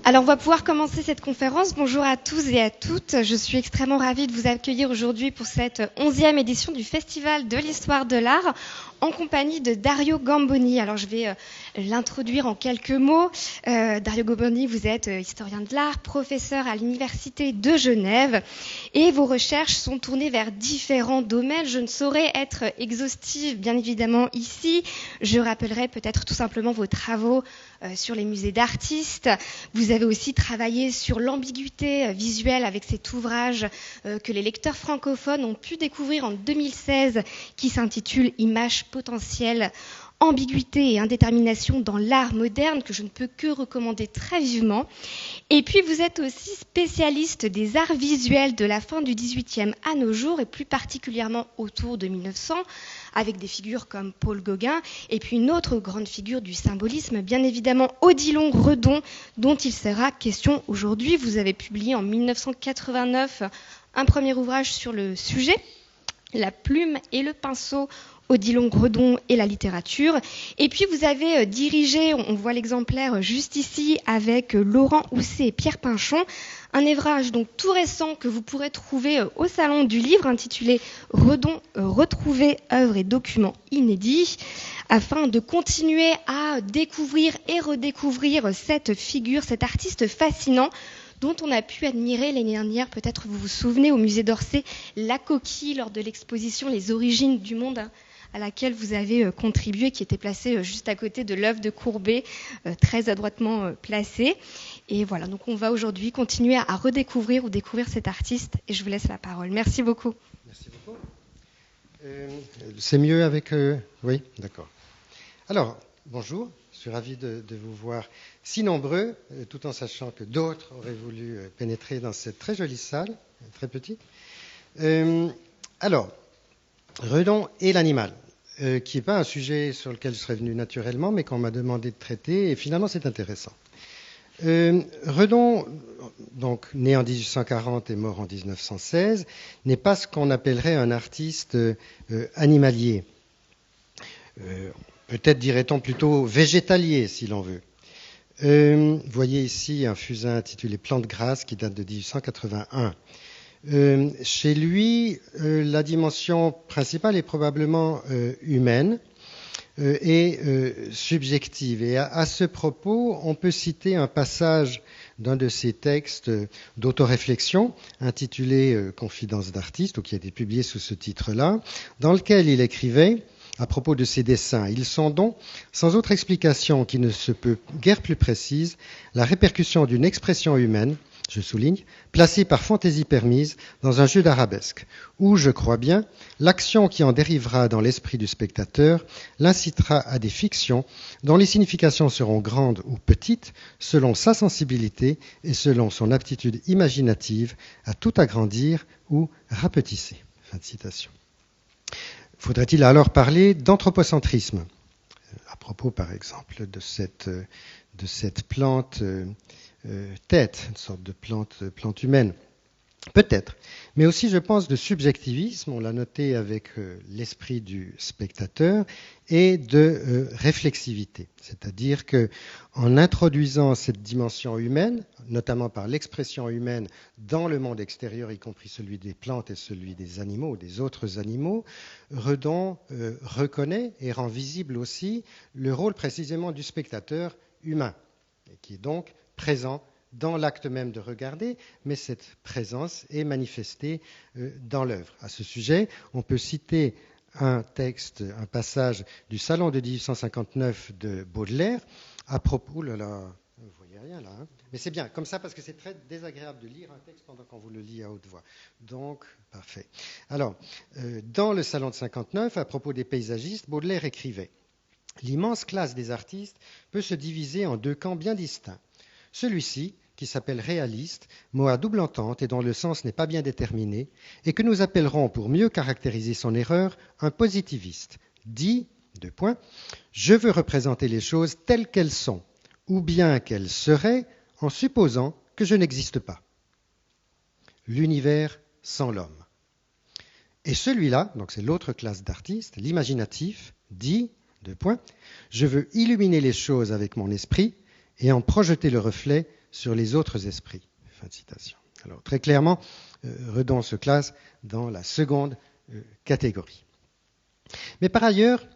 Alors, on va pouvoir commencer cette conférence. Bonjour à tous et à toutes. Je suis extrêmement ravie de vous accueillir aujourd'hui pour cette 11e édition du Festival de l'Histoire de l'Art en compagnie de Dario Gamboni. Alors, je vais l'introduire en quelques mots. Dario Gamboni, vous êtes historien de l'art, professeur à l'Université de Genève et vos recherches sont tournées vers différents domaines. Je ne saurais être exhaustive, bien évidemment, ici. Je rappellerai peut-être tout simplement vos travaux sur les musées d'artistes. Vous avez aussi travaillé sur l'ambiguïté visuelle avec cet ouvrage que les lecteurs francophones ont pu découvrir en 2016 qui s'intitule « Images potentielles, ambiguïté et indétermination dans l'art moderne » que je ne peux que recommander très vivement. Et puis vous êtes aussi spécialiste des arts visuels de la fin du XVIIIe à nos jours et plus particulièrement autour de 1900 avec des figures comme Paul Gauguin et puis une autre grande figure du symbolisme, bien évidemment Odilon Redon, dont il sera question aujourd'hui. Vous avez publié en 1989 un premier ouvrage sur le sujet, La plume et le pinceau, Odilon Redon et la littérature. Et puis vous avez dirigé, on voit l'exemplaire juste ici, avec Laurent Housset et Pierre Pinchon, un ouvrage donc tout récent que vous pourrez trouver au Salon du Livre, intitulé Redon, retrouver œuvres et documents inédits, afin de continuer à découvrir et redécouvrir cette figure, cet artiste fascinant, dont on a pu admirer l'année dernière, peut-être vous vous souvenez, au musée d'Orsay, la coquille lors de l'exposition Les origines du monde, à laquelle vous avez contribué, qui était placée juste à côté de l'œuvre de Courbet, très adroitement placée. Et voilà, donc on va aujourd'hui continuer à redécouvrir ou découvrir cet artiste, et je vous laisse la parole. Merci beaucoup. Merci beaucoup. C'est mieux avec... Oui, d'accord. Alors, bonjour, je suis ravi de vous voir si nombreux, tout en sachant que d'autres auraient voulu pénétrer dans cette très jolie salle, très petite. Alors, Redon et l'animal, qui n'est pas un sujet sur lequel je serais venu naturellement, mais qu'on m'a demandé de traiter, et finalement c'est intéressant. Redon, donc né en 1840 et mort en 1916, n'est pas ce qu'on appellerait un artiste animalier. Peut-être dirait-on plutôt végétalier, si l'on veut. Vous voyez ici un fusain intitulé Plantes grasses qui date de 1881. Chez lui, la dimension principale est probablement humaine et subjective. Et à ce propos, on peut citer un passage d'un de ses textes d'autoréflexion intitulé Confidences d'artistes, ou qui a été publié sous ce titre-là, dans lequel il écrivait à propos de ses dessins: ils sont donc, sans autre explication qui ne se peut guère plus précise, la répercussion d'une expression humaine, je souligne, placée par fantaisie permise dans un jeu d'arabesque, où, je crois bien, l'action qui en dérivera dans l'esprit du spectateur l'incitera à des fictions dont les significations seront grandes ou petites, selon sa sensibilité et selon son aptitude imaginative à tout agrandir ou rapetisser. Fin de citation. Faudrait-il alors parler d'anthropocentrisme, à propos par exemple de cette plante tête, une sorte de plante humaine? Peut-être, mais aussi je pense de subjectivisme, on l'a noté avec l'esprit du spectateur, et de réflexivité, c'est-à-dire que en introduisant cette dimension humaine, notamment par l'expression humaine dans le monde extérieur, y compris celui des plantes et celui des animaux, des autres animaux, Redon reconnaît et rend visible aussi le rôle précisément du spectateur humain, qui est donc présent dans l'acte même de regarder, mais cette présence est manifestée dans l'œuvre. À ce sujet, on peut citer un texte, un passage du Salon de 1859 de Baudelaire, à propos, là, vous ne voyez rien là, hein, mais c'est bien, comme ça, parce que c'est très désagréable de lire un texte pendant qu'on vous le lit à haute voix. Donc, parfait. Alors, dans le Salon de 59, à propos des paysagistes, Baudelaire écrivait: « L'immense classe des artistes peut se diviser en deux camps bien distincts. Celui-ci, qui s'appelle réaliste, mot à double entente et dont le sens n'est pas bien déterminé, et que nous appellerons, pour mieux caractériser son erreur, un positiviste, dit, je veux représenter les choses telles qu'elles sont, ou bien qu'elles seraient, en supposant que je n'existe pas. L'univers sans l'homme. Et celui-là, donc c'est l'autre classe d'artistes, l'imaginatif, dit, je veux illuminer les choses avec mon esprit et en projeter le reflet sur les autres esprits. Fin de citation. Alors très clairement, Redon se classe dans la seconde catégorie. Mais par ailleurs,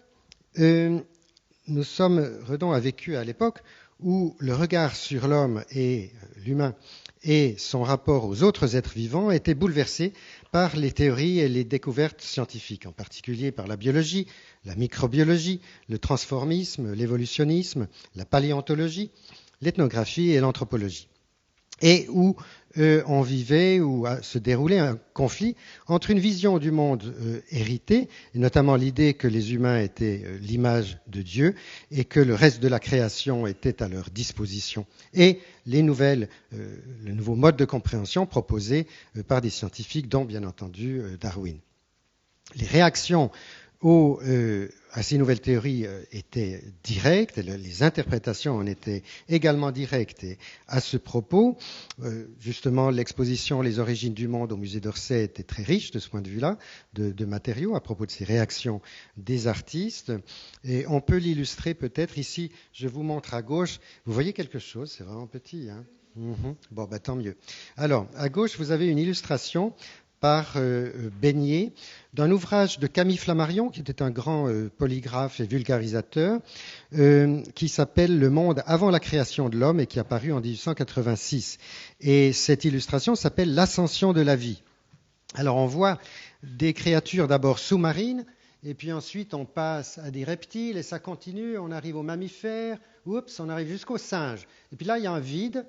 Redon a vécu à l'époque où le regard sur l'homme et l'humain et son rapport aux autres êtres vivants était bouleversé par les théories et les découvertes scientifiques, en particulier par la biologie, la microbiologie, le transformisme, l'évolutionnisme, la paléontologie, l'ethnographie et l'anthropologie. Et où on vivait, où se déroulait un conflit entre une vision du monde héritée, et notamment l'idée que les humains étaient l'image de Dieu et que le reste de la création était à leur disposition, et le nouveau mode de compréhension proposé par des scientifiques, dont bien entendu Darwin. Les réactions à ces nouvelles théories étaient directes, et les interprétations en étaient également directes. Et à ce propos, justement, l'exposition Les origines du monde au musée d'Orsay était très riche de ce point de vue-là, de matériaux à propos de ces réactions des artistes. Et on peut l'illustrer peut-être ici, je vous montre à gauche, vous voyez quelque chose, c'est vraiment petit, hein. Bon, tant mieux. Alors, à gauche, vous avez une illustration par Beignet, d'un ouvrage de Camille Flammarion, qui était un grand polygraphe et vulgarisateur, qui s'appelle Le monde avant la création de l'homme et qui a paru en 1886. Et cette illustration s'appelle L'ascension de la vie. Alors on voit des créatures d'abord sous-marines, et puis ensuite on passe à des reptiles, et ça continue, on arrive aux mammifères, on arrive jusqu'aux singes. Et puis là, il y a un vide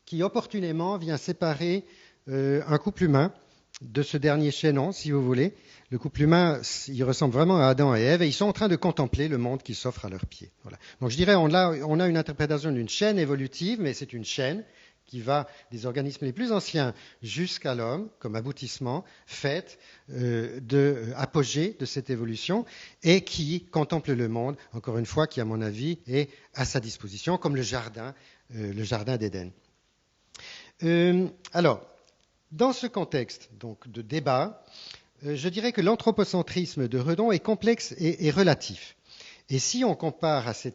qui opportunément vient séparer un couple humain de ce dernier chaînon, si vous voulez. Le couple humain, il ressemble vraiment à Adam et Ève, et ils sont en train de contempler le monde qui s'offre à leurs pieds. Voilà. Donc je dirais, on a une interprétation d'une chaîne évolutive, mais c'est une chaîne qui va des organismes les plus anciens jusqu'à l'homme, comme aboutissement, fait d'apogée de cette évolution, et qui contemple le monde, encore une fois, qui, à mon avis, est à sa disposition, comme le jardin d'Éden. Alors, dans ce contexte donc, de débat, je dirais que l'anthropocentrisme de Redon est complexe et relatif. Et si on compare à ce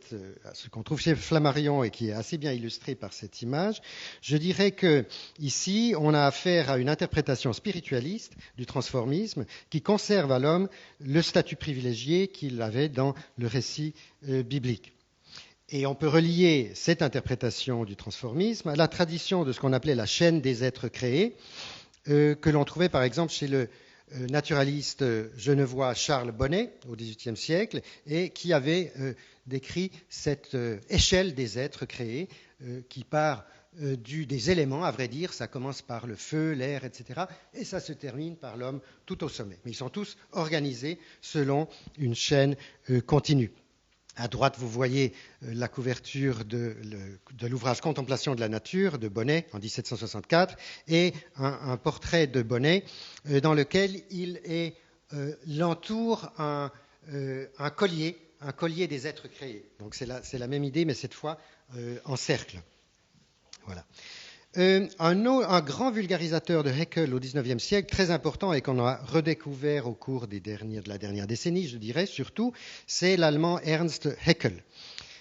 qu'on trouve chez Flammarion et qui est assez bien illustré par cette image, je dirais que ici on a affaire à une interprétation spiritualiste du transformisme qui conserve à l'homme le statut privilégié qu'il avait dans le récit biblique. Et on peut relier cette interprétation du transformisme à la tradition de ce qu'on appelait la chaîne des êtres créés, que l'on trouvait par exemple chez le naturaliste genevois Charles Bonnet au XVIIIe siècle, et qui avait décrit cette échelle des êtres créés qui part des éléments, à vrai dire, ça commence par le feu, l'air, etc., et ça se termine par l'homme tout au sommet. Mais ils sont tous organisés selon une chaîne continue. À droite, vous voyez la couverture de l'ouvrage Contemplation de la nature de Bonnet en 1764 et un portrait de Bonnet dans lequel il l'entoure un collier des êtres créés. Donc c'est la même idée, mais cette fois en cercle. Voilà. Un grand vulgarisateur de Haeckel au XIXe siècle, très important et qu'on a redécouvert au cours de la dernière décennie, je dirais surtout, c'est l'allemand Ernst Haeckel,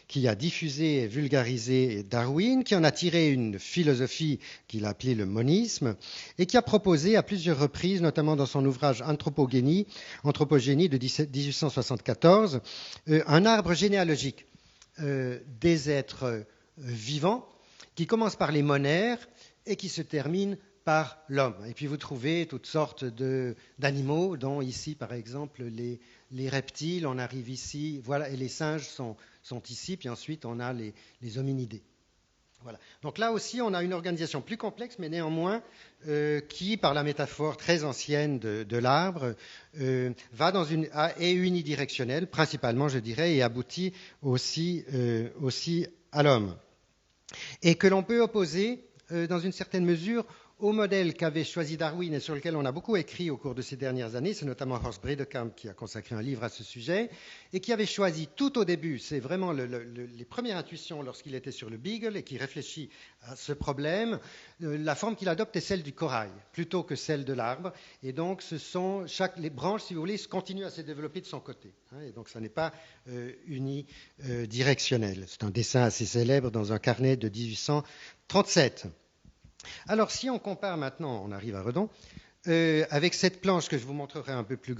qui a diffusé et vulgarisé Darwin, qui en a tiré une philosophie qu'il a appelée le monisme, et qui a proposé à plusieurs reprises, notamment dans son ouvrage Anthropogénie de 1874, un arbre généalogique des êtres vivants, qui commence par les monaires et qui se termine par l'homme. Et puis vous trouvez toutes sortes d'animaux, dont ici par exemple les reptiles, on arrive ici, voilà, et les singes sont ici, puis ensuite on a les hominidés. Voilà. Donc là aussi on a une organisation plus complexe, mais néanmoins qui, par la métaphore très ancienne de l'arbre, est unidirectionnelle, principalement je dirais, et aboutit aussi à l'homme. Et que l'on peut opposer, dans une certaine mesure, au modèle qu'avait choisi Darwin et sur lequel on a beaucoup écrit au cours de ces dernières années. C'est notamment Horst Bredekamp qui a consacré un livre à ce sujet et qui avait choisi tout au début, c'est vraiment les premières intuitions lorsqu'il était sur le Beagle et qui réfléchit à ce problème, la forme qu'il adopte est celle du corail plutôt que celle de l'arbre. Et donc, les branches, si vous voulez, continuent à se développer de son côté. Et donc, ça n'est pas unidirectionnel. C'est un dessin assez célèbre dans un carnet de 1837. Alors, si on compare maintenant, on arrive à Redon, avec cette planche que je vous montrerai un peu plus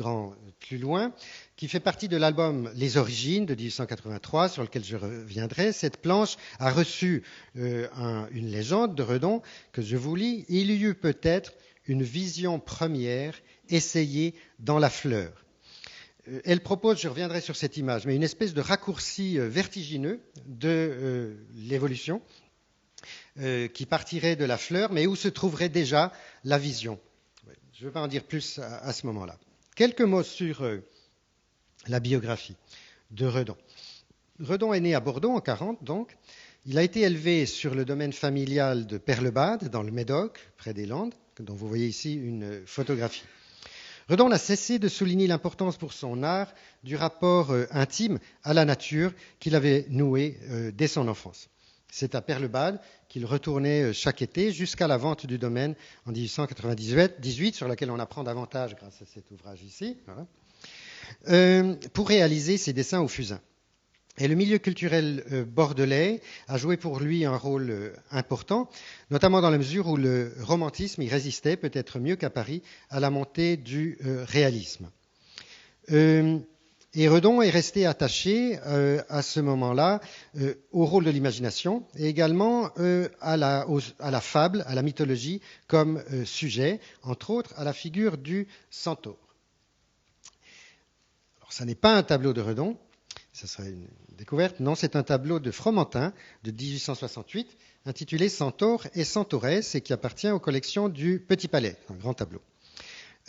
loin, qui fait partie de l'album Les Origines de 1883, sur lequel je reviendrai. Cette planche a reçu une légende de Redon que je vous lis. Il y eut peut-être une vision première essayée dans la fleur. Elle propose, je reviendrai sur cette image, mais une espèce de raccourci vertigineux de l'évolution qui partirait de la fleur, mais où se trouverait déjà la vision. Je ne vais pas en dire plus à ce moment-là. Quelques mots sur la biographie de Redon. Redon est né à Bordeaux en 1940, donc. Il a été élevé sur le domaine familial de Perlebade, dans le Médoc, près des Landes, dont vous voyez ici une photographie. Redon n'a cessé de souligner l'importance pour son art du rapport intime à la nature qu'il avait noué dès son enfance. C'est à Perlebade qu'il retournait chaque été jusqu'à la vente du domaine en 1898, sur laquelle on apprend davantage grâce à cet ouvrage ici, pour réaliser ses dessins au fusain. Et le milieu culturel bordelais a joué pour lui un rôle important, notamment dans la mesure où le romantisme y résistait, peut-être mieux qu'à Paris, à la montée du réalisme. Et Redon est resté attaché à ce moment-là au rôle de l'imagination et également à la fable, à la mythologie comme sujet, entre autres à la figure du centaure. Alors, ça n'est pas un tableau de Redon, ce serait une découverte. Non, c'est un tableau de Fromentin de 1868 intitulé Centaure et Centauresse et qui appartient aux collections du Petit Palais, un grand tableau.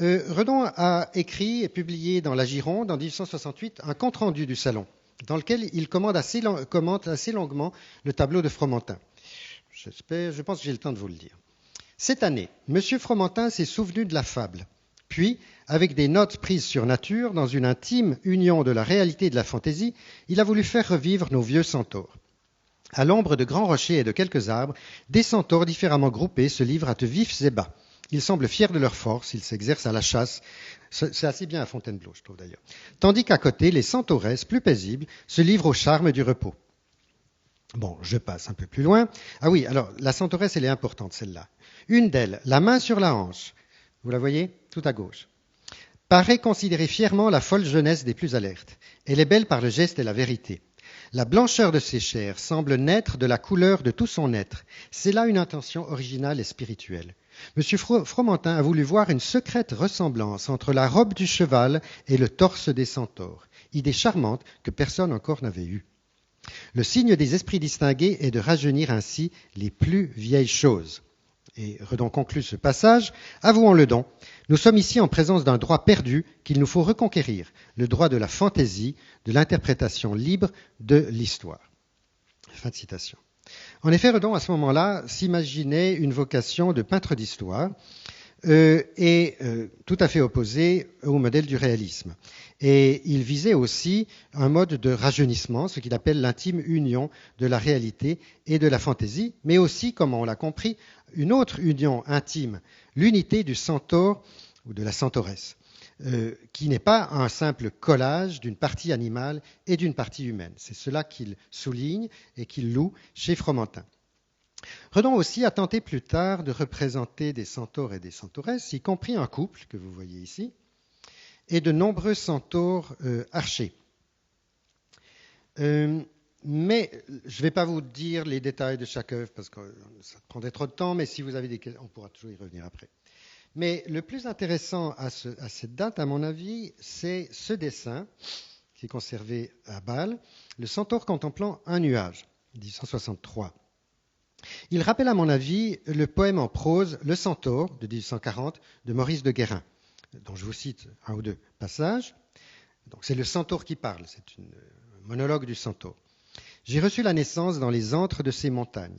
Redon a écrit et publié dans la Gironde en 1868 un compte-rendu du salon dans lequel il commente assez longuement le tableau de Fromentin. Je pense que j'ai le temps de vous le dire. Cette année, M. Fromentin s'est souvenu de la fable. Puis, avec des notes prises sur nature, dans une intime union de la réalité et de la fantaisie, il a voulu faire revivre nos vieux centaures. À l'ombre de grands rochers et de quelques arbres, des centaures différemment groupés se livrent à de vifs ébats. Ils semblent fiers de leur force, ils s'exercent à la chasse. C'est assez bien à Fontainebleau, je trouve d'ailleurs. Tandis qu'à côté, les centauresses, plus paisibles, se livrent au charme du repos. Bon, je passe un peu plus loin. Ah oui, alors, la centauresse, elle est importante, celle-là. Une d'elles, la main sur la hanche, vous la voyez, tout à gauche, paraît considérer fièrement la folle jeunesse des plus alertes. Elle est belle par le geste et la vérité. La blancheur de ses chairs semble naître de la couleur de tout son être. C'est là une intention originale et spirituelle. M. Fromentin a voulu voir une secrète ressemblance entre la robe du cheval et le torse des centaures, idée charmante que personne encore n'avait eue. Le signe des esprits distingués est de rajeunir ainsi les plus vieilles choses. Et Redon conclut ce passage, avouons-le donc, nous sommes ici en présence d'un droit perdu qu'il nous faut reconquérir, le droit de la fantaisie, de l'interprétation libre de l'histoire. Fin de citation. En effet, Redon, à ce moment-là, s'imaginait une vocation de peintre d'histoire tout à fait opposé au modèle du réalisme. Et il visait aussi un mode de rajeunissement, ce qu'il appelle l'intime union de la réalité et de la fantaisie, mais aussi, comme on l'a compris, une autre union intime, l'unité du centaure ou de la centauresse, qui n'est pas un simple collage d'une partie animale et d'une partie humaine. C'est cela qu'il souligne et qu'il loue chez Fromentin. Redon aussi a tenté plus tard de représenter des centaures et des centauresses, y compris un couple que vous voyez ici, et de nombreux centaures archers. Mais je ne vais pas vous dire les détails de chaque œuvre parce que ça prendrait trop de temps, mais si vous avez des questions, on pourra toujours y revenir après. Mais le plus intéressant à cette date, à mon avis, c'est ce dessin qui est conservé à Bâle, le centaure contemplant un nuage, 1863. Il rappelle, à mon avis, le poème en prose Le Centaure de 1840 de Maurice de Guérin, dont je vous cite un ou deux passages. Donc, c'est le centaure qui parle, c'est un monologue du centaure. J'ai reçu la naissance dans les antres de ces montagnes.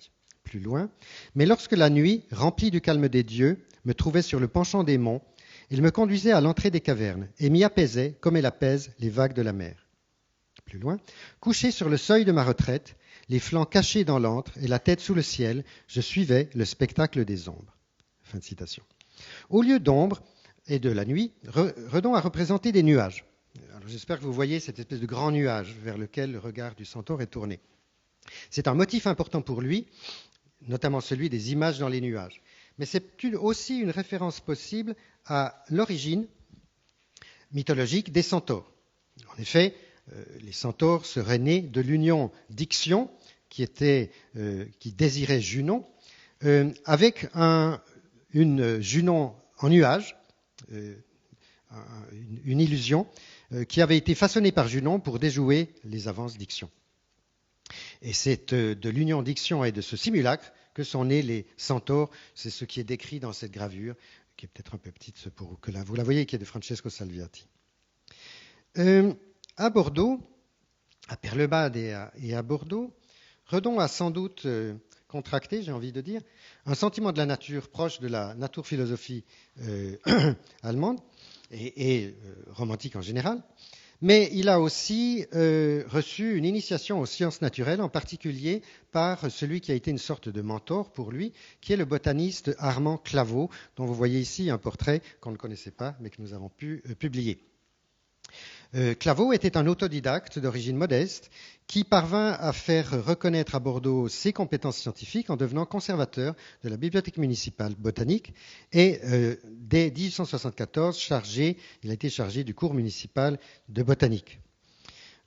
plus loin. Mais lorsque la nuit, remplie du calme des dieux, me trouvait sur le penchant des monts, il me conduisait à l'entrée des cavernes et m'y apaisait comme elle apaise les vagues de la mer. Plus loin, couché sur le seuil de ma retraite, les flancs cachés dans l'antre et la tête sous le ciel, je suivais le spectacle des ombres. Fin de citation. Au lieu d'ombre et de la nuit, Redon a représenté des nuages. Alors, j'espère que vous voyez cette espèce de grand nuage vers lequel le regard du centaure est tourné. C'est un motif important pour lui, notamment celui des images dans les nuages. Mais c'est aussi une référence possible à l'origine mythologique des centaures. En effet, les centaures seraient nés de l'union d'Ixion, qui désirait Junon, avec une Junon en nuage, une illusion, qui avait été façonnée par Junon pour déjouer les avances d'Ixion. Et c'est de l'union d'Ixion et de ce simulacre que sont nés les centaures. C'est ce qui est décrit dans cette gravure, qui est peut-être un peu petite pour que vous la voyez, qui est de Francesco Salviati. À Bordeaux, à Perlebade et à Bordeaux, Redon a sans doute contracté, j'ai envie de dire, un sentiment de la nature proche de la naturphilosophie allemande et romantique en général. Mais il a aussi reçu une initiation aux sciences naturelles, en particulier par celui qui a été une sorte de mentor pour lui, qui est le botaniste Armand Claveau, dont vous voyez ici un portrait qu'on ne connaissait pas, mais que nous avons pu publier. Claveau était un autodidacte d'origine modeste qui parvint à faire reconnaître à Bordeaux ses compétences scientifiques en devenant conservateur de la bibliothèque municipale botanique et dès 1874, il a été chargé du cours municipal de botanique.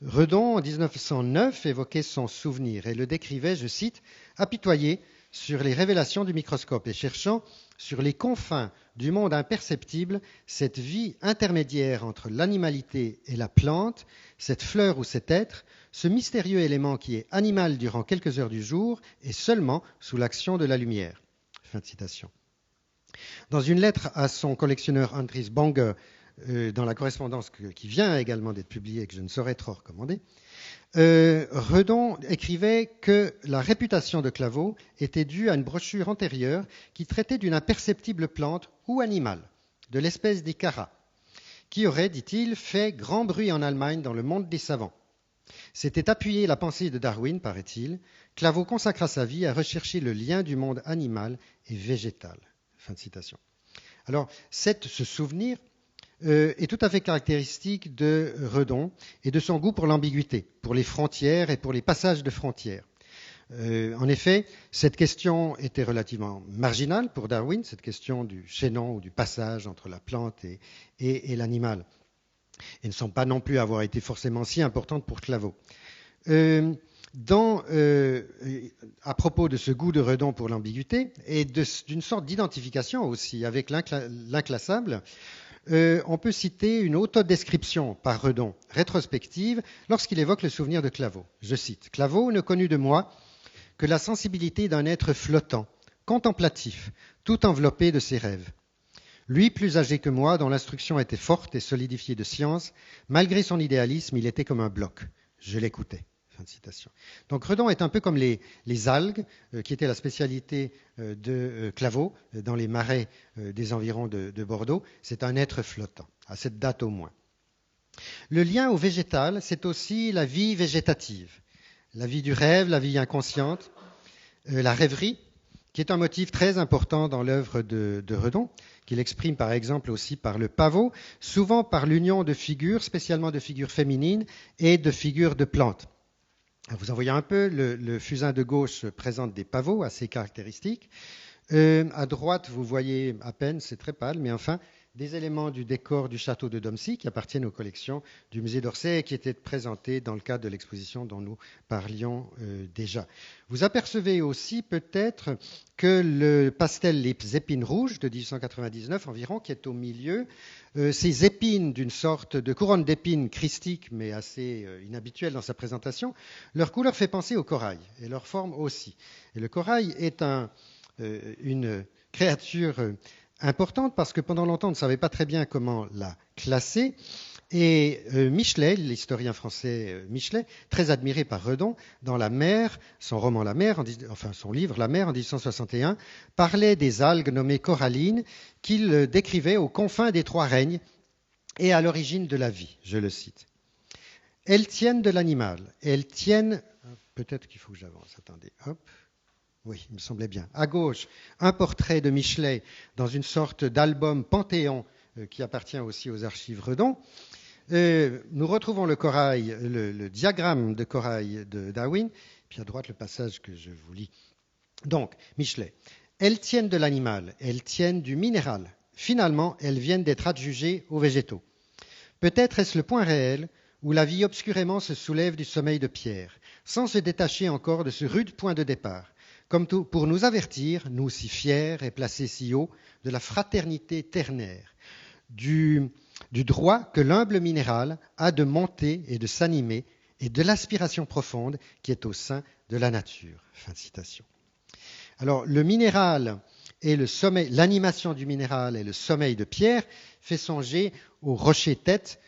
Redon, en 1909, évoquait son souvenir et le décrivait, je cite, « apitoyé sur les révélations du microscope et cherchant sur les confins du monde imperceptible cette vie intermédiaire entre l'animalité et la plante, cette fleur ou cet être, ce mystérieux élément qui est animal durant quelques heures du jour et seulement sous l'action de la lumière. » Fin de citation. Dans une lettre à son collectionneur Andries Banger, dans la correspondance qui vient également d'être publiée et que je ne saurais trop recommander, Redon écrivait que la réputation de Claveau était due à une brochure antérieure qui traitait d'une imperceptible plante ou animal, de l'espèce d'Icara, qui aurait, dit-il, fait grand bruit en Allemagne dans le monde des savants. C'était appuyer la pensée de Darwin, paraît-il. Claveau consacra sa vie à rechercher le lien du monde animal et végétal. Fin de citation. Alors, ce souvenir est tout à fait caractéristique de Redon et de son goût pour l'ambiguïté, pour les frontières et pour les passages de frontières. En effet, cette question était relativement marginale pour Darwin, cette question du chaînon ou du passage entre la plante et l'animal. Et ne semble pas non plus avoir été forcément si importante pour Claveau. À propos de ce goût de Redon pour l'ambiguïté et d'une sorte d'identification aussi avec l'inclassable, on peut citer une autodescription par Redon, rétrospective, lorsqu'il évoque le souvenir de Claveau. Je cite, « Claveau ne connut de moi que la sensibilité d'un être flottant, contemplatif, tout enveloppé de ses rêves. Lui, plus âgé que moi, dont l'instruction était forte et solidifiée de science, malgré son idéalisme, il était comme un bloc. Je l'écoutais. » Fin de citation. Donc Redon est un peu comme les algues, qui étaient la spécialité de Claveau dans les marais des environs de Bordeaux. C'est un être flottant, à cette date au moins. Le lien au végétal, c'est aussi la vie végétative, la vie du rêve, la vie inconsciente, la rêverie, qui est un motif très important dans l'œuvre de Redon, qu'il exprime par exemple aussi par le pavot, souvent par l'union de figures, spécialement de figures féminines et de figures de plantes. Vous en voyez un peu, le fusain de gauche présente des pavots assez caractéristiques. À droite, vous voyez à peine, c'est très pâle, mais enfin, des éléments du décor du château de Domcy qui appartiennent aux collections du musée d'Orsay et qui étaient présentés dans le cadre de l'exposition dont nous parlions déjà. Vous apercevez aussi peut-être que le pastel Les épines rouges de 1899 environ, qui est au milieu, ces épines d'une sorte de couronne d'épines christique, mais assez inhabituelle dans sa présentation, leur couleur fait penser au corail, et leur forme aussi. Et le corail est une créature importante parce que pendant longtemps, on ne savait pas très bien comment la classer, Et Michelet, l'historien français Michelet, très admiré par Redon, dans La Mer, son roman La Mer, son livre La Mer en 1861, parlait des algues nommées corallines qu'il décrivait aux confins des trois règnes et à l'origine de la vie, je le cite. Elles tiennent de l'animal, elles tiennent... Peut-être qu'il faut que j'avance, attendez, hop. Oui, il me semblait bien. À gauche, un portrait de Michelet dans une sorte d'album Panthéon qui appartient aussi aux archives Redon. Nous retrouvons le corail, le diagramme de corail de Darwin, puis à droite le passage que je vous lis. Donc, Michelet, elles tiennent de l'animal, elles tiennent du minéral. Finalement, elles viennent d'être adjugées aux végétaux. Peut-être est-ce le point réel où la vie obscurément se soulève du sommeil de pierre, sans se détacher encore de ce rude point de départ, comme tout pour nous avertir, nous si fiers et placés si haut, de la fraternité ternaire, du droit que l'humble minéral a de monter et de s'animer, et de l'aspiration profonde qui est au sein de la nature. Fin de citation. Alors, le minéral et le sommeil, l'animation du minéral et le sommeil de pierre fait songer aux rochers-têtes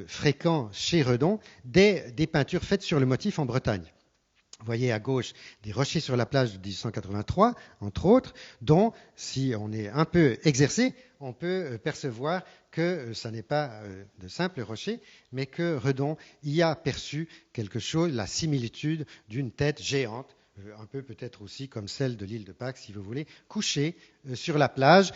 fréquents chez Redon, des peintures faites sur le motif en Bretagne. Vous voyez à gauche des rochers sur la plage de 1883, entre autres, dont, si on est un peu exercé, on peut percevoir que ça n'est pas de simples rochers, mais que Redon y a perçu quelque chose, la similitude d'une tête géante, un peu peut-être aussi comme celle de l'île de Pâques, si vous voulez, couchée sur la plage,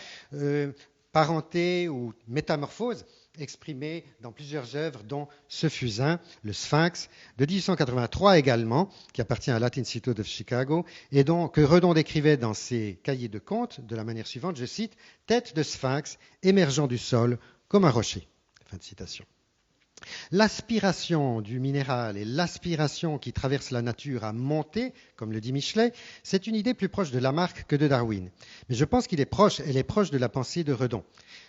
parenté ou métamorphose, exprimé dans plusieurs œuvres, dont ce fusain, le Sphinx, de 1883 également, qui appartient à l'Art Institute of Chicago, et que Redon décrivait dans ses cahiers de contes de la manière suivante, je cite, « tête de Sphinx émergeant du sol comme un rocher ». Fin de citation. L'aspiration du minéral et l'aspiration qui traverse la nature à monter, comme le dit Michelet, c'est une idée plus proche de Lamarck que de Darwin. Mais je pense qu'elle est proche de la pensée de Redon,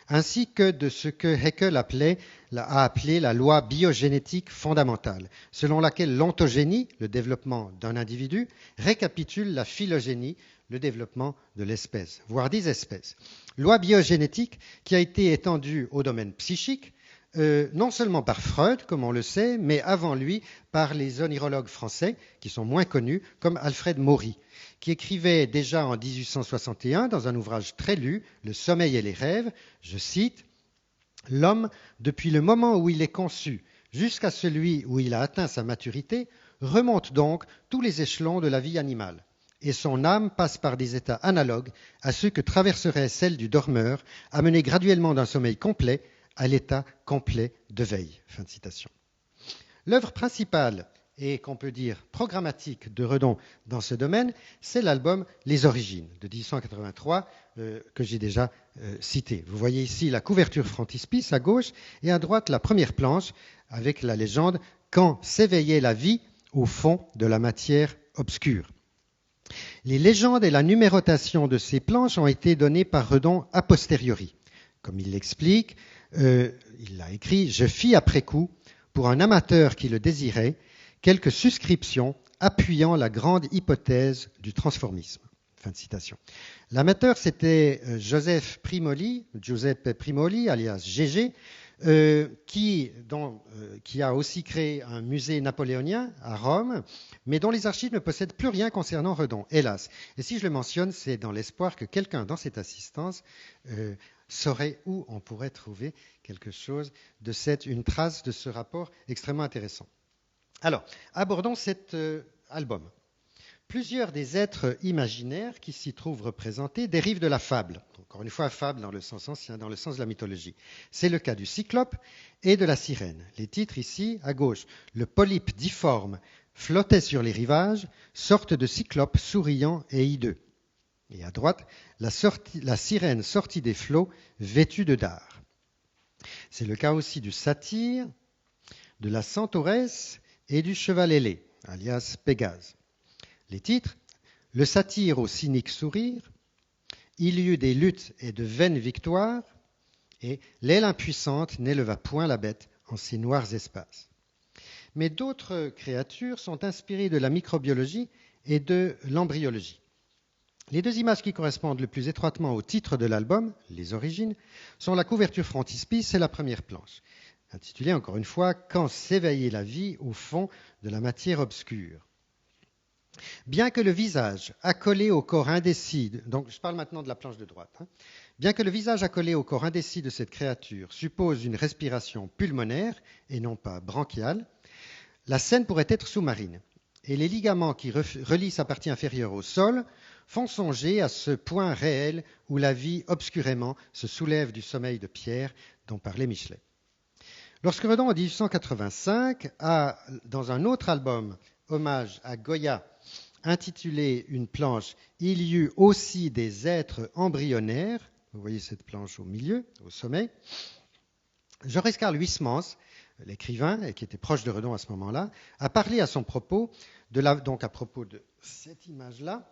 ainsi que de ce que Haeckel a appelé la loi biogénétique fondamentale, selon laquelle l'ontogénie, le développement d'un individu, récapitule la phylogénie, le développement de l'espèce, voire des espèces. Loi biogénétique qui a été étendue au domaine psychique, non seulement par Freud, comme on le sait, mais avant lui par les onirologues français, qui sont moins connus, comme Alfred Maury, qui écrivait déjà en 1861, dans un ouvrage très lu, Le sommeil et les rêves, je cite, « L'homme, depuis le moment où il est conçu jusqu'à celui où il a atteint sa maturité, remonte donc tous les échelons de la vie animale, et son âme passe par des états analogues à ceux que traverserait celle du dormeur, amené graduellement d'un sommeil complet à l'état complet de veille. » Fin de citation. L'œuvre principale et qu'on peut dire programmatique de Redon dans ce domaine, c'est l'album Les Origines de 1883 que j'ai déjà cité. Vous voyez ici la couverture frontispice à gauche et à droite la première planche avec la légende « Quand s'éveillait la vie au fond de la matière obscure ». Les légendes et la numérotation de ces planches ont été données par Redon a posteriori. Comme il l'explique, il a écrit « Je fis après coup, pour un amateur qui le désirait, quelques suscriptions appuyant la grande hypothèse du transformisme. » Fin de citation. L'amateur, c'était Giuseppe Primoli, alias GG, qui a aussi créé un musée napoléonien à Rome, mais dont les archives ne possèdent plus rien concernant Redon, hélas. Et si je le mentionne, c'est dans l'espoir que quelqu'un dans cette assistance saurait où on pourrait trouver quelque chose une trace de ce rapport extrêmement intéressant. Alors, abordons cet album. Plusieurs des êtres imaginaires qui s'y trouvent représentés dérivent de la fable. Encore une fois, fable dans le sens ancien, dans le sens de la mythologie. C'est le cas du cyclope et de la sirène. Les titres ici, à gauche, le polype difforme flottait sur les rivages, sorte de cyclope souriant et hideux. Et à droite, la sirène sortie des flots, vêtue de dard. C'est le cas aussi du satyre, de la centauresse et du cheval ailé, alias Pégase. Les titres, le satyre au cynique sourire, il y eut des luttes et de vaines victoires, et l'aile impuissante n'éleva point la bête en ses noirs espaces. Mais d'autres créatures sont inspirées de la microbiologie et de l'embryologie. Les deux images qui correspondent le plus étroitement au titre de l'album, Les Origines, sont la couverture frontispice et la première planche. intitulé encore une fois « Quand s'éveillait la vie au fond de la matière obscure ». Bien que le visage accolé au corps indécis, donc je parle maintenant de la planche de droite, bien que le visage accolé au corps indécis de cette créature suppose une respiration pulmonaire et non pas branchiale, la scène pourrait être sous-marine. Et les ligaments qui relient sa partie inférieure au sol font songer à ce point réel où la vie obscurément se soulève du sommeil de pierre dont parlait Michelet. Lorsque Redon, en 1885, a, dans un autre album, hommage à Goya, intitulé Une planche, il y eut aussi des êtres embryonnaires, vous voyez cette planche au milieu, au sommet, Joris-Karl Huysmans, l'écrivain, et qui était proche de Redon à ce moment-là, a parlé à son propos, donc à propos de cette image-là,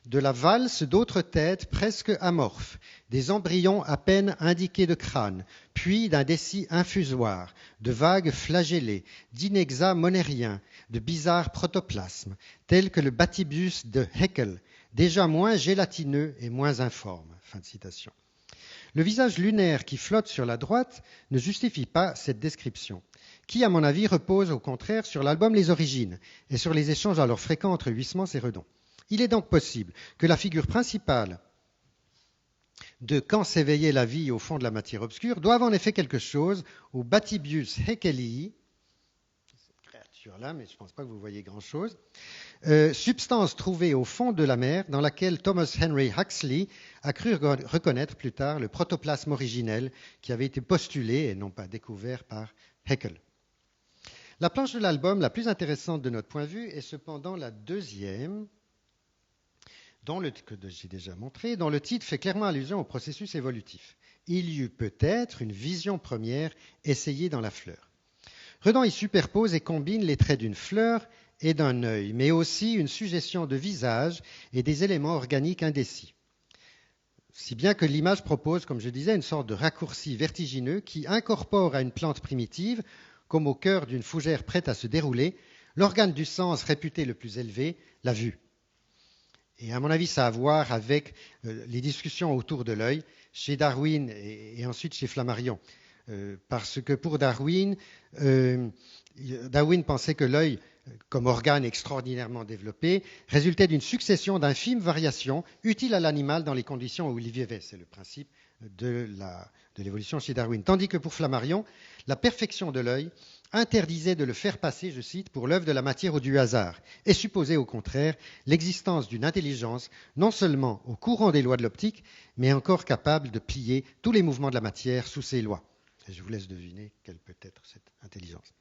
de la valse d'autres têtes presque amorphes, des embryons à peine indiqués de crâne, puis d'un décis infusoire, de vagues flagellés, d'inexacts monériens, de bizarres protoplasmes, tels que le Bathybius de Haeckel, déjà moins gélatineux et moins informe. Fin de citation. Le visage lunaire qui flotte sur la droite ne justifie pas cette description, qui, à mon avis, repose au contraire sur l'album Les Origines et sur les échanges alors fréquents entre Huysmans et Redon. Il est donc possible que la figure principale de Quand s'éveillait la vie au fond de la matière obscure doive en effet quelque chose au Bathybius haeckelii, cette créature-là, mais je ne pense pas que vous voyez grand-chose, substance trouvée au fond de la mer dans laquelle Thomas Henry Huxley a cru reconnaître plus tard le protoplasme originel qui avait été postulé et non pas découvert par Haeckel. La planche de l'album la plus intéressante de notre point de vue est cependant la deuxième, que j'ai déjà montré, dont le titre fait clairement allusion au processus évolutif. Il y eut peut-être une vision première essayée dans la fleur. Redon y superpose et combine les traits d'une fleur et d'un œil, mais aussi une suggestion de visage et des éléments organiques indécis. Si bien que l'image propose, comme je disais, une sorte de raccourci vertigineux qui incorpore à une plante primitive, comme au cœur d'une fougère prête à se dérouler, l'organe du sens réputé le plus élevé, la vue. Et à mon avis, ça a à voir avec les discussions autour de l'œil, chez Darwin et ensuite chez Flammarion. Parce que pour Darwin, Darwin pensait que l'œil, comme organe extraordinairement développé, résultait d'une succession d'infimes variations utiles à l'animal dans les conditions où il vivait. C'est le principe de l'évolution chez Darwin. Tandis que pour Flammarion, la perfection de l'œil interdisait de le faire passer, je cite, pour l'œuvre de la matière ou du hasard, et supposait au contraire l'existence d'une intelligence non seulement au courant des lois de l'optique, mais encore capable de plier tous les mouvements de la matière sous ses lois. Et je vous laisse deviner quelle peut être cette intelligence.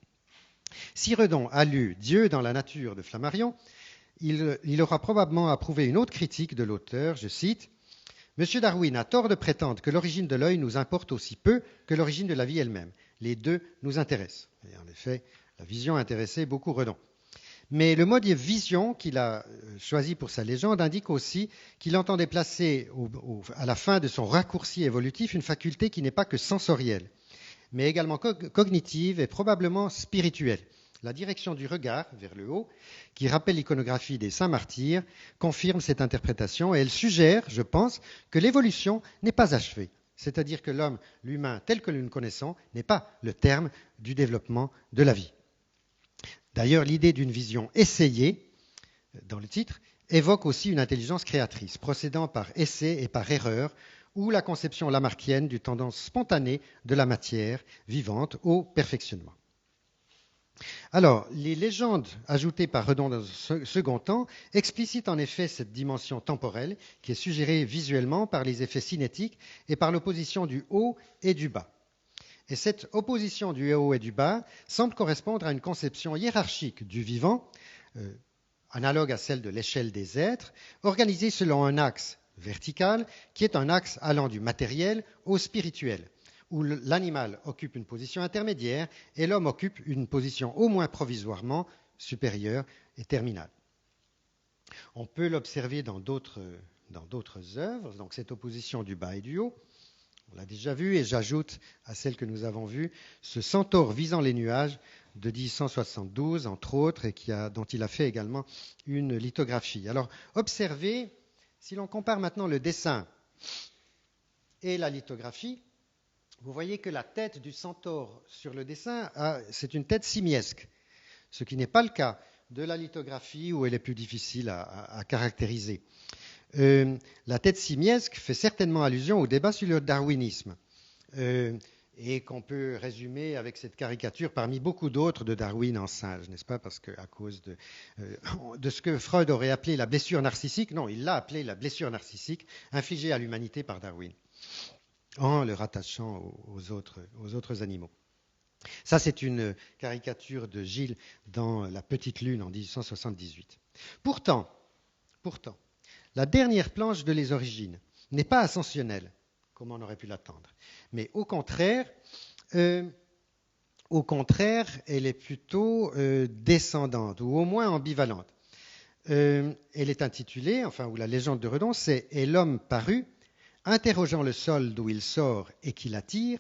Si Redon a lu Dieu dans la nature de Flammarion, il aura probablement approuvé une autre critique de l'auteur, je cite, « Monsieur Darwin a tort de prétendre que l'origine de l'œil nous importe aussi peu que l'origine de la vie elle-même. Les deux nous intéressent. » Et en effet, la vision intéressait beaucoup Redon. Mais le mot de vision qu'il a choisi pour sa légende indique aussi qu'il entendait placer à la fin de son raccourci évolutif une faculté qui n'est pas que sensorielle, mais également cognitive et probablement spirituelle. La direction du regard vers le haut, qui rappelle l'iconographie des saints martyrs, confirme cette interprétation et elle suggère, je pense, que l'évolution n'est pas achevée. C'est-à-dire que l'humain tel que nous le connaissons, n'est pas le terme du développement de la vie. D'ailleurs, l'idée d'une vision essayée, dans le titre, évoque aussi une intelligence créatrice, procédant par essai et par erreur, ou la conception lamarckienne d'une tendance spontanée de la matière vivante au perfectionnement. Alors, les légendes ajoutées par Redon dans un second temps explicitent en effet cette dimension temporelle qui est suggérée visuellement par les effets cinétiques et par l'opposition du haut et du bas. Et cette opposition du haut et du bas semble correspondre à une conception hiérarchique du vivant, analogue à celle de l'échelle des êtres, organisée selon un axe vertical qui est un axe allant du matériel au spirituel, où l'animal occupe une position intermédiaire et l'homme occupe une position au moins provisoirement supérieure et terminale. On peut l'observer dans d'autres œuvres, donc cette opposition du bas et du haut. On l'a déjà vu et j'ajoute à celle que nous avons vue ce centaure visant les nuages de 1872, entre autres, et dont il a fait également une lithographie. Alors, observez, si l'on compare maintenant le dessin et la lithographie, vous voyez que la tête du centaure sur le dessin, c'est une tête simiesque, ce qui n'est pas le cas de la lithographie où elle est plus difficile à caractériser. La tête simiesque fait certainement allusion au débat sur le darwinisme et qu'on peut résumer avec cette caricature parmi beaucoup d'autres de Darwin en singe, n'est-ce pas? Parce qu'à cause de ce que Freud aurait appelé la blessure narcissique, non, il l'a appelé la blessure narcissique infligée à l'humanité par Darwin, en le rattachant aux autres animaux. Ça, c'est une caricature de Gilles dans La Petite Lune en 1878. Pourtant, la dernière planche de Les Origines n'est pas ascensionnelle, comme on aurait pu l'attendre, mais au contraire, elle est plutôt descendante, ou au moins ambivalente. Elle est intitulée, ou la légende de Redon, c'est « Et l'homme parut, interrogeant le sol d'où il sort et qui l'attire,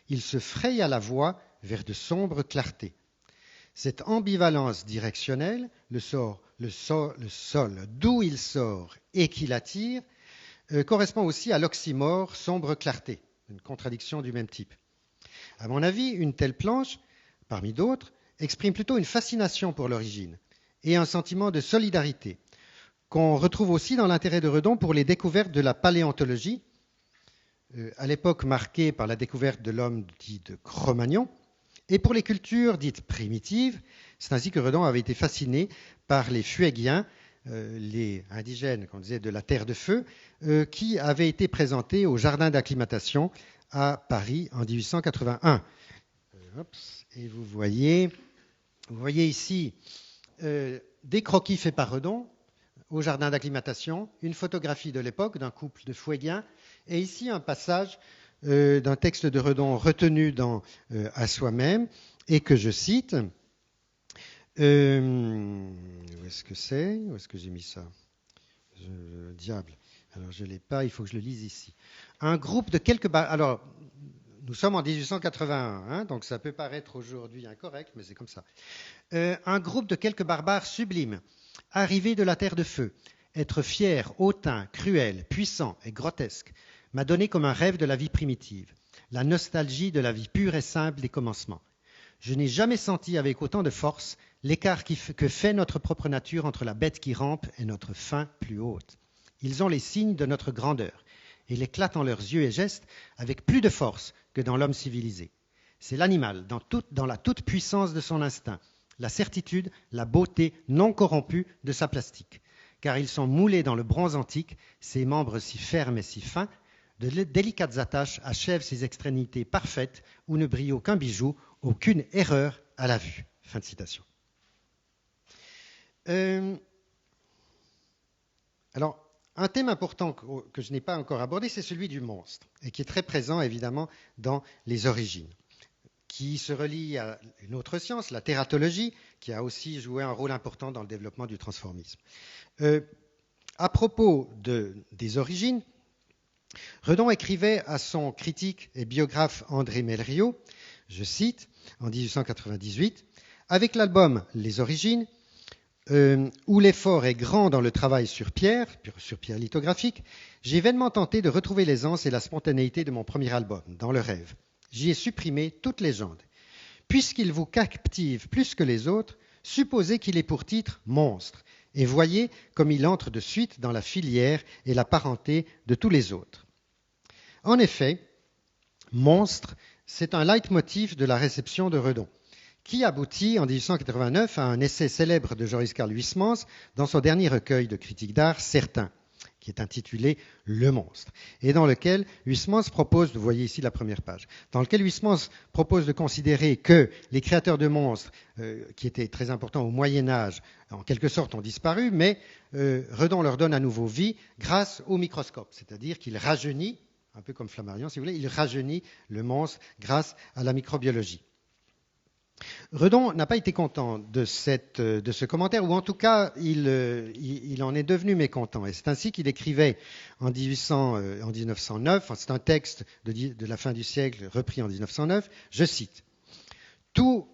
il se fraya la voie vers de sombres clartés. » Cette ambivalence directionnelle, le sol d'où il sort et qui l'attire, correspond aussi à l'oxymore sombre clarté, une contradiction du même type. À mon avis, une telle planche, parmi d'autres, exprime plutôt une fascination pour l'origine et un sentiment de solidarité qu'on retrouve aussi dans l'intérêt de Redon pour les découvertes de la paléontologie, à l'époque marquée par la découverte de l'homme dit de Cro-Magnon, et pour les cultures dites primitives. C'est ainsi que Redon avait été fasciné par les Fuégiens, les indigènes, qu'on disait, de la Terre de Feu, qui avaient été présentés au jardin d'acclimatation à Paris en 1881. Et vous voyez ici des croquis faits par Redon au jardin d'acclimatation, une photographie de l'époque d'un couple de Fuégiens, et ici un passage d'un texte de Redon retenu dans À soi-même, et que je cite. Où est-ce que c'est? Où est-ce que j'ai mis ça? Diable. Alors je ne l'ai pas, il faut que je le lise ici. Un groupe de quelques... Alors, nous sommes en 1881, donc ça peut paraître aujourd'hui incorrect, mais c'est comme ça. Un groupe de quelques barbares sublimes, arrivés de la terre de feu, être fiers, hautains, cruels, puissants et grotesques, m'a donné comme un rêve de la vie primitive, la nostalgie de la vie pure et simple des commencements. Je n'ai jamais senti avec autant de force l'écart que fait notre propre nature entre la bête qui rampe et notre faim plus haute. Ils ont les signes de notre grandeur et l'éclatent en leurs yeux et gestes avec plus de force que dans l'homme civilisé. C'est l'animal dans la toute-puissance de son instinct, la certitude, la beauté non corrompue de sa plastique. Car ils sont moulés dans le bronze antique, ses membres si fermes et si fins, de délicates attaches achèvent ces extrémités parfaites où ne brille aucun bijou, aucune erreur à la vue. Fin de citation. Alors, un thème important que je n'ai pas encore abordé, c'est celui du monstre, et qui est très présent évidemment dans Les Origines, qui se relie à une autre science, la tératologie, qui a aussi joué un rôle important dans le développement du transformisme. À propos des Origines, Redon écrivait à son critique et biographe André Melriot, je cite, en 1898, « Avec l'album Les Origines, où l'effort est grand dans le travail sur pierre lithographique, j'ai vainement tenté de retrouver l'aisance et la spontanéité de mon premier album, dans le rêve. J'y ai supprimé toute légende. Puisqu'il vous captive plus que les autres, supposez qu'il ait pour titre « Monstre », et voyez comme il entre de suite dans la filière et la parenté de tous les autres. En effet, Monstre, c'est un leitmotiv de la réception de Redon, qui aboutit en 1889 à un essai célèbre de Joris Karl Huysmans dans son dernier recueil de critique d'art, Certain, qui est intitulé « Le monstre », et dans lequel Huysmans propose, vous voyez ici la première page, dans lequel Huysmans propose de considérer que les créateurs de monstres, qui étaient très importants au Moyen-Âge, en quelque sorte ont disparu, mais Redon leur donne à nouveau vie grâce au microscope, c'est-à-dire qu'il rajeunit, un peu comme Flammarion si vous voulez, il rajeunit le monstre grâce à la microbiologie. Redon n'a pas été content de ce commentaire, ou en tout cas, il en est devenu mécontent. Et c'est ainsi qu'il écrivait en 1909, c'est un texte de la fin du siècle repris en 1909, je cite, « Tout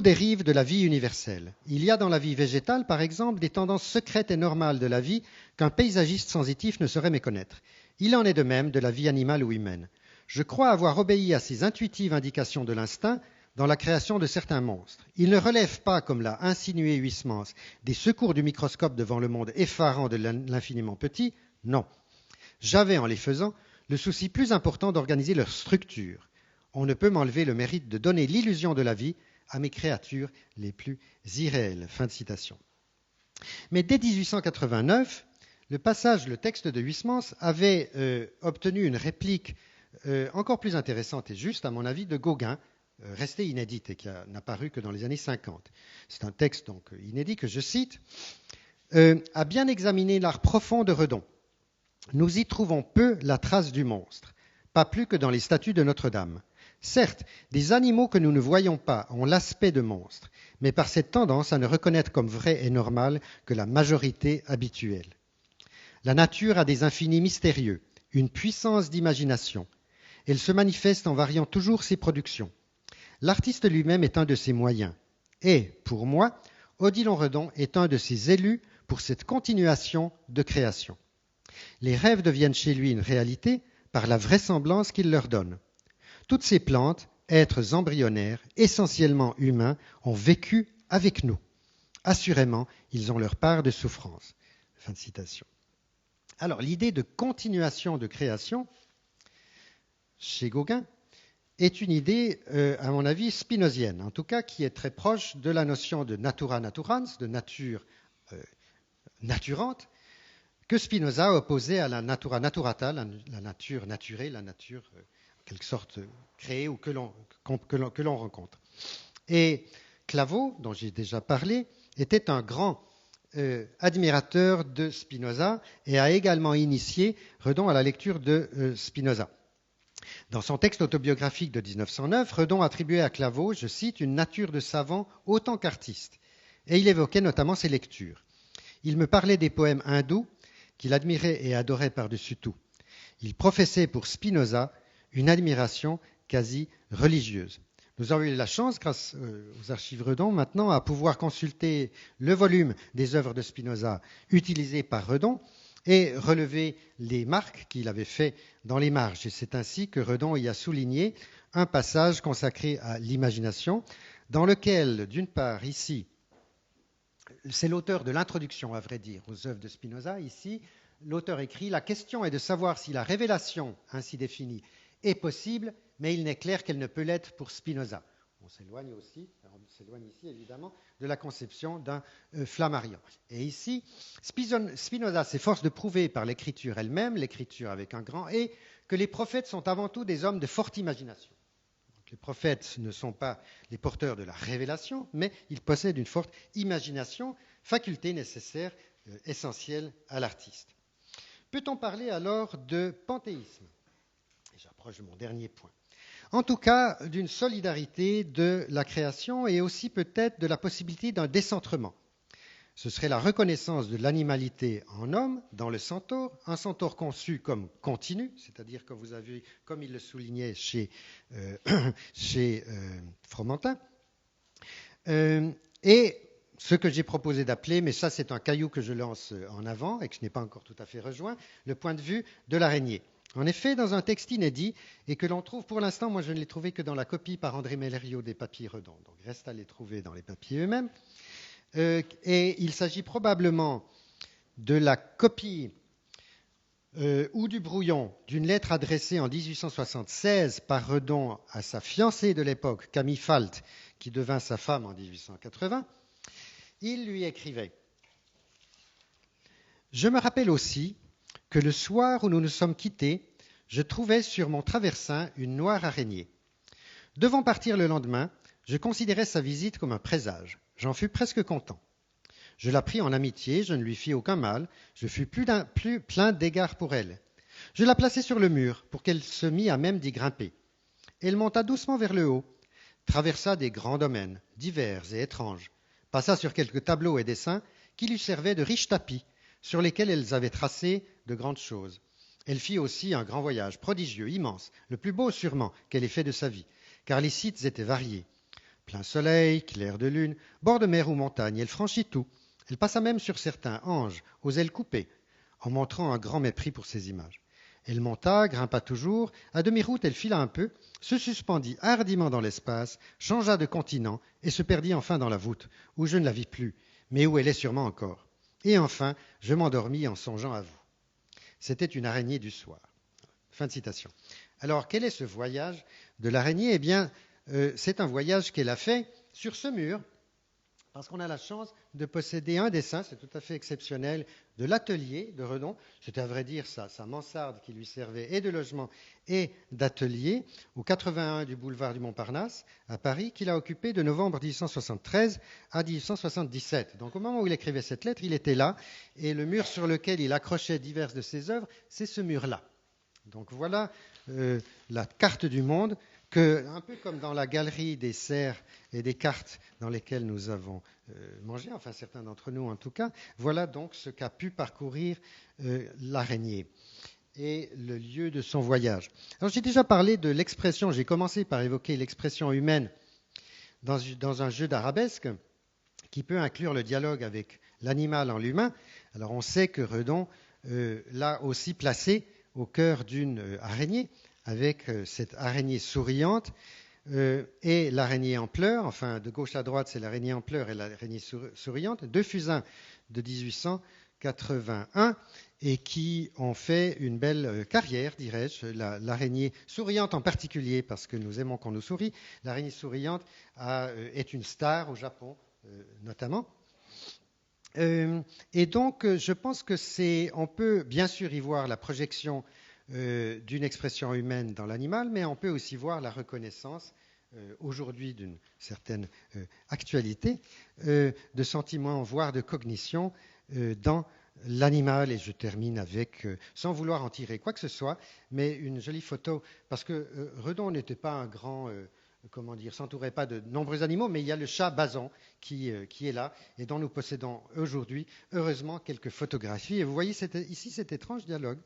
dérive de la vie universelle. Il y a dans la vie végétale, par exemple, des tendances secrètes et normales de la vie qu'un paysagiste sensitif ne saurait méconnaître. Il en est de même de la vie animale ou humaine. Je crois avoir obéi à ces intuitives indications de l'instinct dans la création de certains monstres. Ils ne relèvent pas, comme l'a insinué Huysmans, des secours du microscope devant le monde effarant de l'infiniment petit. Non. J'avais, en les faisant, le souci plus important d'organiser leur structure. On ne peut m'enlever le mérite de donner l'illusion de la vie à mes créatures les plus irréelles. Fin de citation. Mais dès 1889, le texte de Huysmans avait obtenu une réplique encore plus intéressante et juste, à mon avis, de Gauguin, restée inédite et qui n'a paru que dans les années 50. C'est un texte donc inédit que je cite. À bien examiner l'art profond de Redon, nous y trouvons peu la trace du monstre, pas plus que dans les statues de Notre-Dame. Certes, des animaux que nous ne voyons pas ont l'aspect de monstres, mais par cette tendance à ne reconnaître comme vrai et normal que la majorité habituelle. La nature a des infinis mystérieux, une puissance d'imagination. Elle se manifeste en variant toujours ses productions. L'artiste lui-même est un de ses moyens. Et, pour moi, Odilon Redon est un de ses élus pour cette continuation de création. Les rêves deviennent chez lui une réalité par la vraisemblance qu'il leur donne. Toutes ces plantes, êtres embryonnaires, essentiellement humains, ont vécu avec nous. Assurément, ils ont leur part de souffrance. Fin de citation. Alors, l'idée de continuation de création, chez Gauguin, est une idée, à mon avis, spinozienne, en tout cas qui est très proche de la notion de natura naturans, de nature naturante, que Spinoza opposait à la natura naturata, la nature naturée, la nature en quelque sorte créée ou que l'on rencontre. Et Claveau, dont j'ai déjà parlé, était un grand admirateur de Spinoza et a également initié Redon à la lecture de Spinoza. Dans son texte autobiographique de 1909, Redon attribuait à Claveau, je cite, une nature de savant autant qu'artiste. Et il évoquait notamment ses lectures. Il me parlait des poèmes hindous qu'il admirait et adorait par-dessus tout. Il professait pour Spinoza une admiration quasi religieuse. Nous avons eu la chance, grâce aux archives Redon, maintenant à pouvoir consulter le volume des œuvres de Spinoza utilisées par Redon et relever les marques qu'il avait fait dans les marges. Et c'est ainsi que Redon y a souligné un passage consacré à l'imagination, dans lequel, d'une part, ici, c'est l'auteur de l'introduction, à vrai dire, aux œuvres de Spinoza. Ici, l'auteur écrit « La question est de savoir si la révélation, ainsi définie, est possible, mais il n'est clair qu'elle ne peut l'être pour Spinoza. » On s'éloigne ici, évidemment, de la conception d'un Flammarion. Et ici, Spinoza s'efforce de prouver par l'écriture elle-même, l'écriture avec un grand « et », que les prophètes sont avant tout des hommes de forte imagination. Les prophètes ne sont pas les porteurs de la révélation, mais ils possèdent une forte imagination, faculté nécessaire, essentielle à l'artiste. Peut-on parler alors de panthéisme ? Et j'approche de mon dernier point. En tout cas, d'une solidarité de la création et aussi peut-être de la possibilité d'un décentrement. Ce serait la reconnaissance de l'animalité en homme dans le centaure, un centaure conçu comme continu, c'est-à-dire que vous avez, comme il le soulignait chez Fromentin, et ce que j'ai proposé d'appeler, mais ça c'est un caillou que je lance en avant et que je n'ai pas encore tout à fait rejoint, le point de vue de l'araignée. En effet, dans un texte inédit, et que l'on trouve pour l'instant, moi je ne l'ai trouvé que dans la copie par André Mellerio des papiers Redon, donc reste à les trouver dans les papiers eux-mêmes, et il s'agit probablement de la copie ou du brouillon d'une lettre adressée en 1876 par Redon à sa fiancée de l'époque, Camille Falt, qui devint sa femme en 1880. Il lui écrivait « Je me rappelle aussi que le soir où nous nous sommes quittés, je trouvais sur mon traversin une noire araignée. Devant partir le lendemain, je considérais sa visite comme un présage. J'en fus presque content. Je la pris en amitié, je ne lui fis aucun mal, je fus plus plein d'égards pour elle. Je la plaçai sur le mur pour qu'elle se mît à même d'y grimper. Elle monta doucement vers le haut, traversa des grands domaines, divers et étranges, passa sur quelques tableaux et dessins qui lui servaient de riches tapis, sur lesquels elles avaient tracé de grandes choses. Elle fit aussi un grand voyage, prodigieux, immense, le plus beau sûrement qu'elle ait fait de sa vie, car les sites étaient variés. Plein soleil, clair de lune, bord de mer ou montagne, elle franchit tout. Elle passa même sur certains anges, aux ailes coupées, en montrant un grand mépris pour ces images. Elle monta, grimpa toujours, à demi-route elle fila un peu, se suspendit hardiment dans l'espace, changea de continent et se perdit enfin dans la voûte, où je ne la vis plus, mais où elle est sûrement encore. Et enfin, je m'endormis en songeant à vous. C'était une araignée du soir. Fin de citation. Alors, quel est ce voyage de l'araignée? Eh bien, c'est un voyage qu'elle a fait sur ce mur, parce qu'on a la chance de posséder un dessin, c'est tout à fait exceptionnel, de l'atelier de Redon. C'était à vrai dire sa mansarde qui lui servait et de logement et d'atelier, au 81 du boulevard du Montparnasse, à Paris, qu'il a occupé de novembre 1873 à 1877. Donc au moment où il écrivait cette lettre, il était là, et le mur sur lequel il accrochait diverses de ses œuvres, c'est ce mur-là. Donc voilà la carte du monde, un peu comme dans la galerie des cerfs et des cartes dans lesquelles nous avons mangé, enfin certains d'entre nous en tout cas, voilà donc ce qu'a pu parcourir l'araignée et le lieu de son voyage. Alors j'ai déjà parlé de l'expression, j'ai commencé par évoquer l'expression humaine dans un jeu d'arabesque qui peut inclure le dialogue avec l'animal en l'humain. Alors on sait que Redon l'a aussi placé au cœur d'une araignée, avec cette araignée souriante et l'araignée en pleurs, enfin de gauche à droite c'est l'araignée en pleurs et l'araignée souriante, deux fusains de 1881 et qui ont fait une belle carrière, dirais-je, l'araignée souriante en particulier, parce que nous aimons qu'on nous sourie, l'araignée souriante est une star au Japon notamment. Et donc, je pense que on peut bien sûr y voir la projection d'une expression humaine dans l'animal, mais on peut aussi voir la reconnaissance aujourd'hui d'une certaine actualité de sentiments, voire de cognition dans l'animal. Et je termine avec, sans vouloir en tirer quoi que ce soit, mais une jolie photo, parce que Redon n'était pas un grand... s'entourait pas de nombreux animaux, mais il y a le chat Bazan qui est là et dont nous possédons aujourd'hui, heureusement, quelques photographies. Et vous voyez ici cet étrange dialogue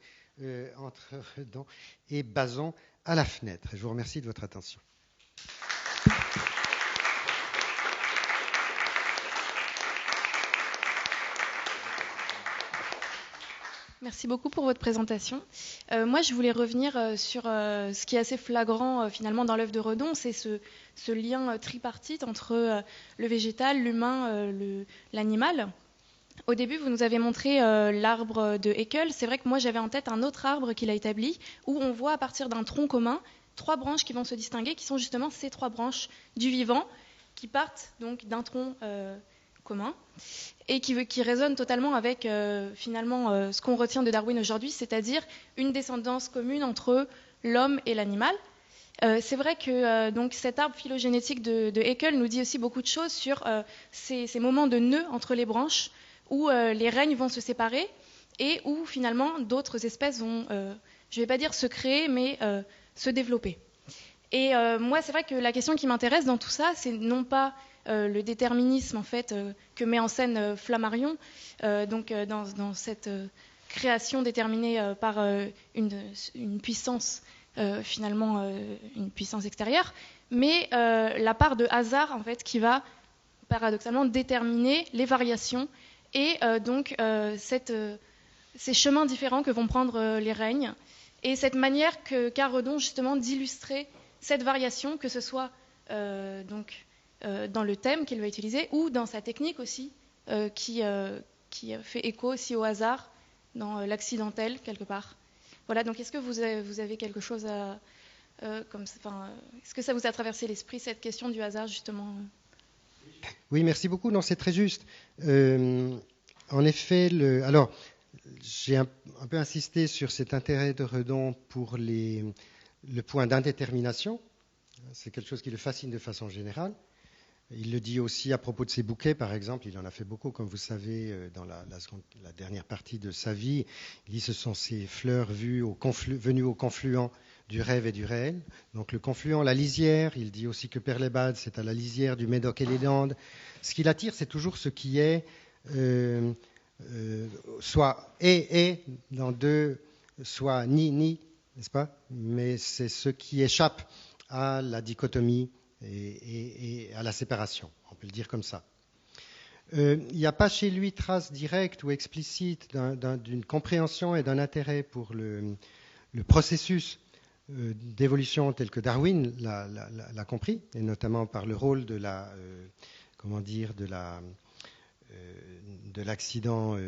entre Redon et Bazan à la fenêtre. Et je vous remercie de votre attention. Merci beaucoup pour votre présentation. Moi, je voulais revenir sur ce qui est assez flagrant finalement dans l'œuvre de Redon, c'est ce lien tripartite entre le végétal, l'humain, l'animal. Au début, vous nous avez montré l'arbre de Haeckel. C'est vrai que moi, j'avais en tête un autre arbre qu'il a établi, où on voit à partir d'un tronc commun 3 branches qui vont se distinguer, qui sont justement ces 3 branches du vivant, qui partent donc d'un tronc commun, et qui résonne totalement avec finalement ce qu'on retient de Darwin aujourd'hui, c'est-à-dire une descendance commune entre l'homme et l'animal. C'est vrai que donc cet arbre phylogénétique de Haeckel nous dit aussi beaucoup de choses sur ces moments de nœuds entre les branches, où les règnes vont se séparer et où finalement d'autres espèces vont, je ne vais pas dire se créer, mais se développer. Et moi, c'est vrai que la question qui m'intéresse dans tout ça, c'est non pas le déterminisme en fait que met en scène Flammarion, dans cette création déterminée par une puissance finalement une puissance extérieure, mais la part de hasard en fait qui va paradoxalement déterminer les variations et ces chemins différents que vont prendre les règnes et cette manière qu'a Redon justement d'illustrer cette variation, que ce soit dans le thème qu'il va utiliser ou dans sa technique aussi, qui fait écho aussi au hasard, dans l'accidentel quelque part. Voilà, donc est-ce que vous avez quelque chose à... est-ce que ça vous a traversé l'esprit, cette question du hasard justement? Oui, merci beaucoup. Non, c'est très juste. En effet, alors, j'ai un peu insisté sur cet intérêt de Redon pour le point d'indétermination. C'est quelque chose qui le fascine de façon générale. Il le dit aussi à propos de ses bouquets, par exemple. Il en a fait beaucoup, comme vous savez, dans la dernière partie de sa vie. Il dit que ce sont ces fleurs venues au confluent du rêve et du réel. Donc le confluent, la lisière. Il dit aussi que Perlebad, c'est à la lisière du Médoc et les Landes. Ce qui l'attire, c'est toujours ce qui est soit et dans deux, soit ni, n'est-ce pas? Mais c'est ce qui échappe à la dichotomie et à la séparation, on peut le dire comme ça. Il n'y a pas chez lui trace directe ou explicite d'une compréhension et d'un intérêt pour le processus d'évolution tel que Darwin l'a compris, et notamment par le rôle de l'accident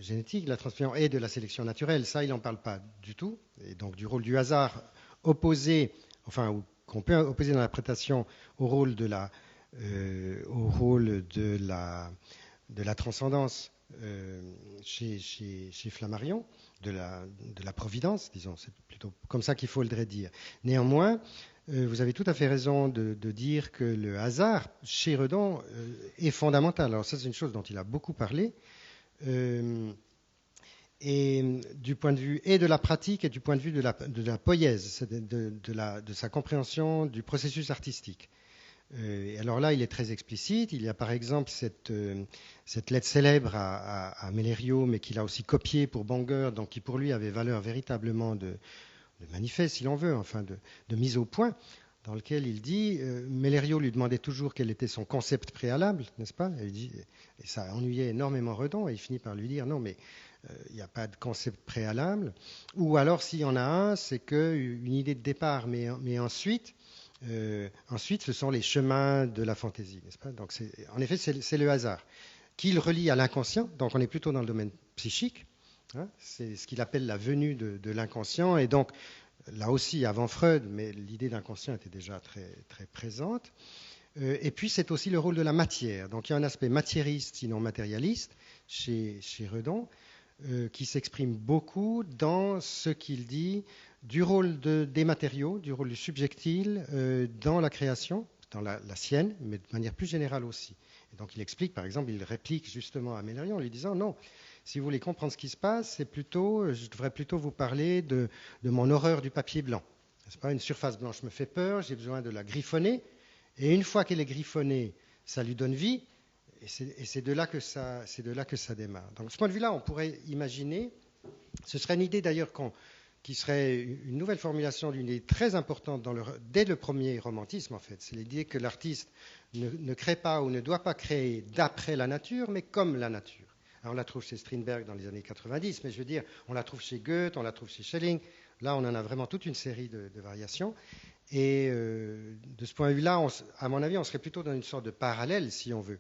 génétique, de la transmission et de la sélection naturelle. Ça, il n'en parle pas du tout. Et donc du rôle du hasard opposé, enfin qu'on peut opposer dans l'interprétation au rôle de la transcendance chez Flammarion, de la providence, disons, c'est plutôt comme ça qu'il faudrait dire. Néanmoins, vous avez tout à fait raison de dire que le hasard, chez Redon, est fondamental. Alors ça, c'est une chose dont il a beaucoup parlé, et du point de vue et de la pratique et du point de vue de la poïèse, de sa compréhension du processus artistique. Et alors là, il est très explicite. Il y a par exemple cette lettre célèbre à Mellerio, mais qu'il a aussi copiée pour Bangor, donc qui pour lui avait valeur véritablement de manifeste, si l'on veut, enfin de mise au point, dans lequel il dit, Mellerio lui demandait toujours quel était son concept préalable, n'est-ce pas ? Et ça ennuyait énormément Redon, et il finit par lui dire, non, mais il n'y a pas de concept préalable, ou alors s'il y en a un, c'est qu'une idée de départ, mais ensuite, ce sont les chemins de la fantaisie, n'est-ce pas ? Donc en effet, c'est le hasard qu'il relie à l'inconscient, donc on est plutôt dans le domaine psychique, hein, c'est ce qu'il appelle la venue de l'inconscient, et donc là aussi avant Freud, mais l'idée d'inconscient était déjà très, très présente. Et puis c'est aussi le rôle de la matière, donc il y a un aspect matérialiste, sinon matérialiste, chez Redon, qui s'exprime beaucoup dans ce qu'il dit du rôle des matériaux, du rôle du subjectile dans la création, dans la sienne, mais de manière plus générale aussi. Et donc il explique, par exemple, il réplique justement à Mellerio en lui disant non, si vous voulez comprendre ce qui se passe, je devrais plutôt vous parler de mon horreur du papier blanc. C'est pas, une surface blanche me fait peur, j'ai besoin de la griffonner, et une fois qu'elle est griffonnée, ça lui donne vie. Et c'est de là que ça démarre. Donc, de ce point de vue-là, on pourrait imaginer, ce serait une idée d'ailleurs qui serait une nouvelle formulation d'une idée très importante dès le premier romantisme, en fait. C'est l'idée que l'artiste ne crée pas ou ne doit pas créer d'après la nature, mais comme la nature. Alors, on la trouve chez Strindberg dans les années 90, mais je veux dire, on la trouve chez Goethe, on la trouve chez Schelling. Là, on en a vraiment toute une série de variations. Et de ce point de vue-là, à mon avis, on serait plutôt dans une sorte de parallèle, si on veut,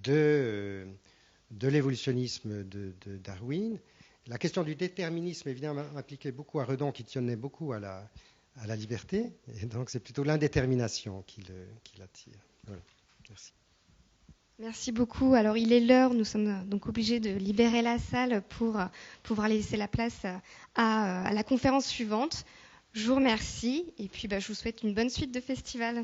de l'évolutionnisme de Darwin. La question du déterminisme, évidemment, impliquait beaucoup à Redon, qui tenait beaucoup à la liberté, et donc c'est plutôt l'indétermination qui l'attire. Voilà. Merci. Merci beaucoup. Alors il est l'heure, nous sommes donc obligés de libérer la salle pour pouvoir laisser la place à la conférence suivante. Je vous remercie et puis je vous souhaite une bonne suite de festival.